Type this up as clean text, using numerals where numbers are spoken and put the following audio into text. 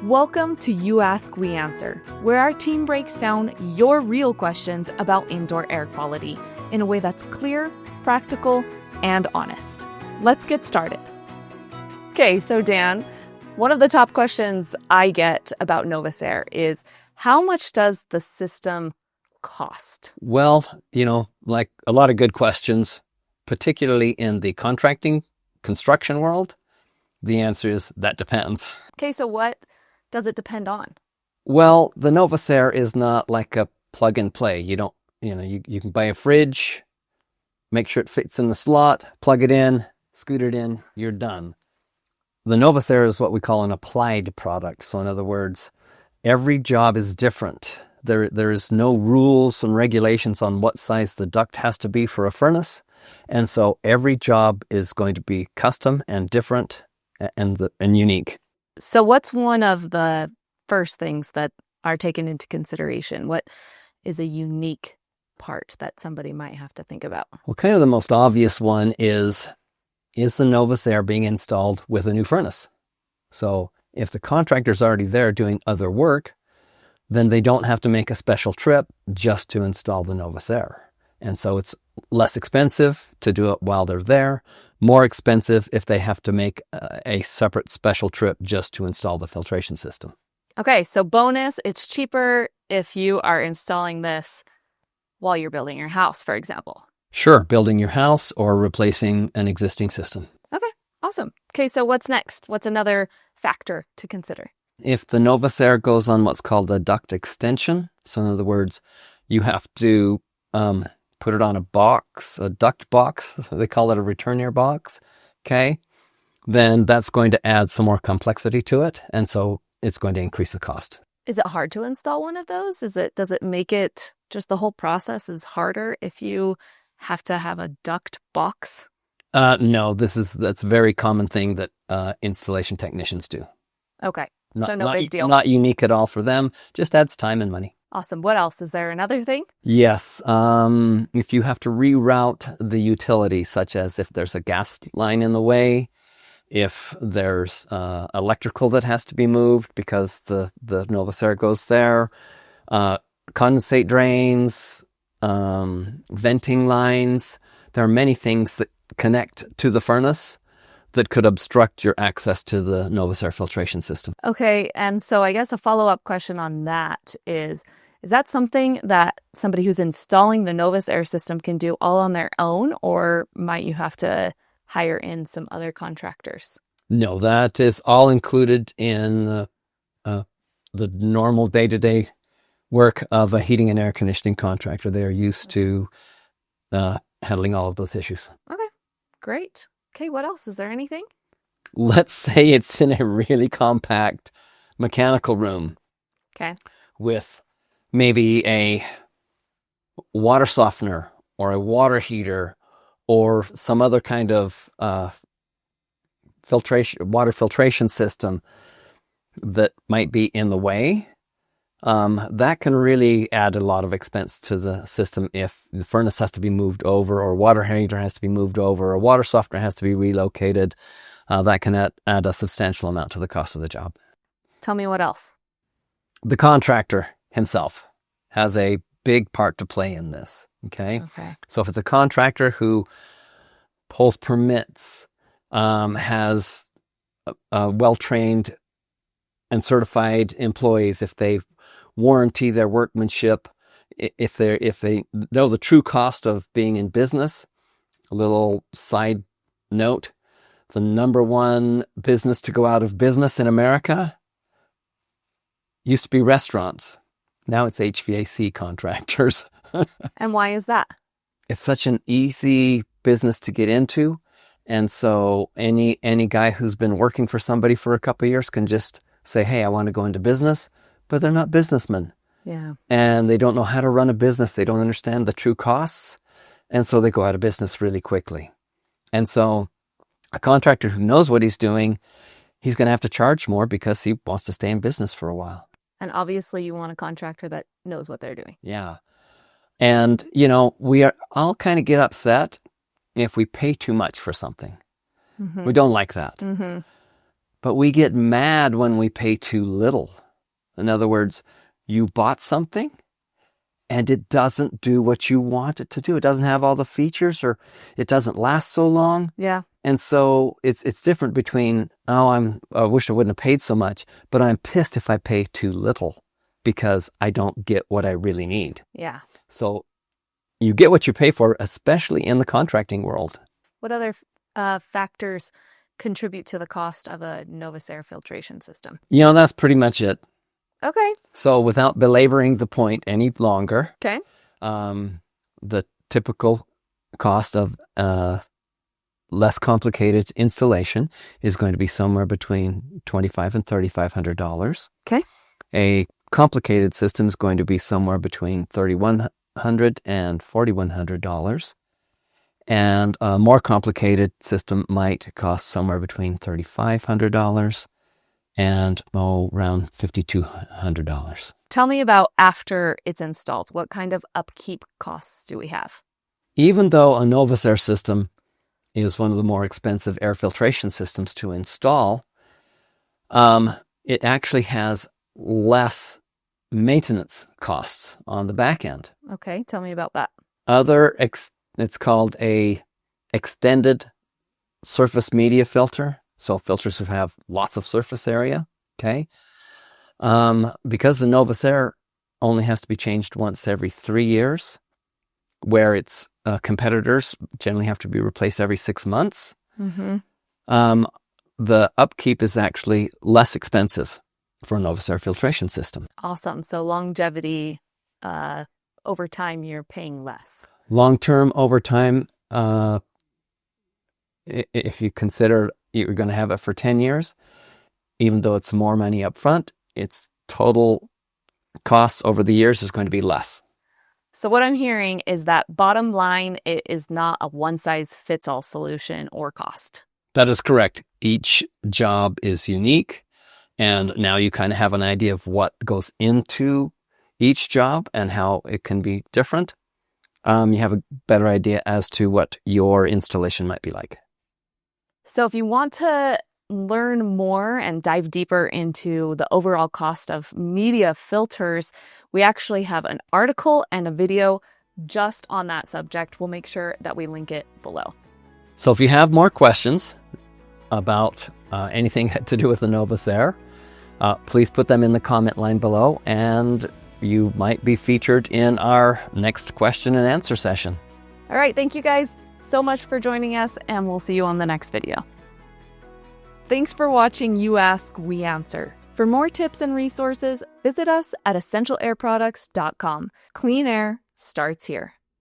Welcome to You Ask, We Answer, where our team breaks down your real questions about indoor air quality in a way that's clear, practical, and honest. Let's get started. Okay, so Dan, one of the top questions I get about NovusAer is, how much does the system cost? Well, like a lot of good questions, particularly in the contracting construction world, the answer is that depends. Okay, so what does it depend on? Well, the NovusAer is not like a plug and play. You can buy a fridge, make sure it fits in the slot, plug it in, scoot it in, you're done. The NovusAer is what we call an applied product. So in other words, every job is different. There is no rules and regulations on what size the duct has to be for a furnace. And so every job is going to be custom and different and unique. So what's one of the first things that are taken into consideration? What is a unique part that somebody might have to think about? Well, kind of the most obvious one is the NovusAer being installed with a new furnace? So if the contractor's already there doing other work, then they don't have to make a special trip just to install the NovusAer. And so it's less expensive to do it while they're there, more expensive if they have to make a separate special trip just to install the filtration system. Okay, so bonus, it's cheaper if you are installing this while you're building your house, for example. Sure, building your house or replacing an existing system. Okay, awesome. Okay, so what's next? What's another factor to consider? If the NovusAer goes on what's called a duct extension, so in other words, you have to put it on a box, a duct box, they call it a return air box, okay? Then that's going to add some more complexity to it, and so it's going to increase the cost. Is it hard to install one of those? Does it make it, just the whole process is harder if you have to have a duct box? No, that's a very common thing that installation technicians do. Okay, so no big deal. Not unique at all for them, just adds time and money. Awesome. What else? Is there another thing? Yes. If you have to reroute the utility, such as if there's a gas line in the way, if there's electrical that has to be moved because the NovusAer goes there, condensate drains, venting lines, there are many things that connect to the furnace that could obstruct your access to the NovusAer filtration system. Okay, and so I guess a follow-up question on that is that something that somebody who's installing the NovusAer system can do all on their own, or might you have to hire in some other contractors? No, that is all included in the normal day-to-day work of a heating and air conditioning contractor. They are used to handling all of those issues. Okay, great. Okay, what else? Is there anything? Let's say it's in a really compact mechanical room. Okay. With maybe a water softener or a water heater or some other kind of water filtration system that might be in the way. That can really add a lot of expense to the system if the furnace has to be moved over, or water heater has to be moved over, or water softener has to be relocated. That can add a substantial amount to the cost of the job. Tell me what else. The contractor himself has a big part to play in this, okay? So if it's a contractor who pulls permits, has well-trained and certified employees, if they warranty their workmanship, if they know the true cost of being in business. A little side note, the number one business to go out of business in America used to be restaurants. Now it's HVAC contractors. And why is that? It's such an easy business to get into. And so any guy who's been working for somebody for a couple of years can just say, hey, I want to go into business. But they're not businessmen. Yeah. And they don't know how to run a business. They don't understand the true costs. And so they go out of business really quickly. And so a contractor who knows what he's doing, he's going to have to charge more because he wants to stay in business for a while. And obviously you want a contractor that knows what they're doing. Yeah. And, we all kind of get upset if we pay too much for something. Mm-hmm. We don't like that. Mm-hmm. But we get mad when we pay too little. In other words, you bought something and it doesn't do what you want it to do. It doesn't have all the features, or it doesn't last so long. Yeah. And so it's different between, I wish I wouldn't have paid so much, but I'm pissed if I pay too little because I don't get what I really need. Yeah. So you get what you pay for, especially in the contracting world. What other factors contribute to the cost of a NovusAer filtration system? That's pretty much it. Okay. So without belaboring the point any longer, okay, the typical cost of less complicated installation is going to be somewhere between $2,500 and $3,500. Okay. A complicated system is going to be somewhere between $3,100 and $4,100. And a more complicated system might cost somewhere between $3,500 and around $5,200. Tell me about after it's installed. What kind of upkeep costs do we have? Even though a NovusAer system is one of the more expensive air filtration systems to install, it actually has less maintenance costs on the back end. Okay, tell me about that. It's called a extended surface media filter. So filters have lots of surface area. Okay. Because the NovusAer only has to be changed once every 3 years, where its competitors generally have to be replaced every 6 months. Mm-hmm. The upkeep is actually less expensive for a NovusAer filtration system. Awesome. So longevity, over time, you're paying less. Long-term over time, if you consider you're going to have it for 10 years, even though it's more money up front, its total costs over the years is going to be less. So what I'm hearing is that bottom line, it is not a one-size-fits-all solution or cost. That is correct. Each job is unique, and now you kind of have an idea of what goes into each job and how it can be different. You have a better idea as to what your installation might be like. So if you want to learn more and dive deeper into the overall cost of media filters, we actually have an article and a video just on that subject. We'll make sure that we link it below. So if you have more questions about anything to do with the NovusAer, please put them in the comment line below, and you might be featured in our next question and answer session. All right, thank you guys so much for joining us, and we'll see you on the next video. Thanks for watching You Ask, We Answer. For more tips and resources, visit us at essentialairproducts.com. Clean air starts here.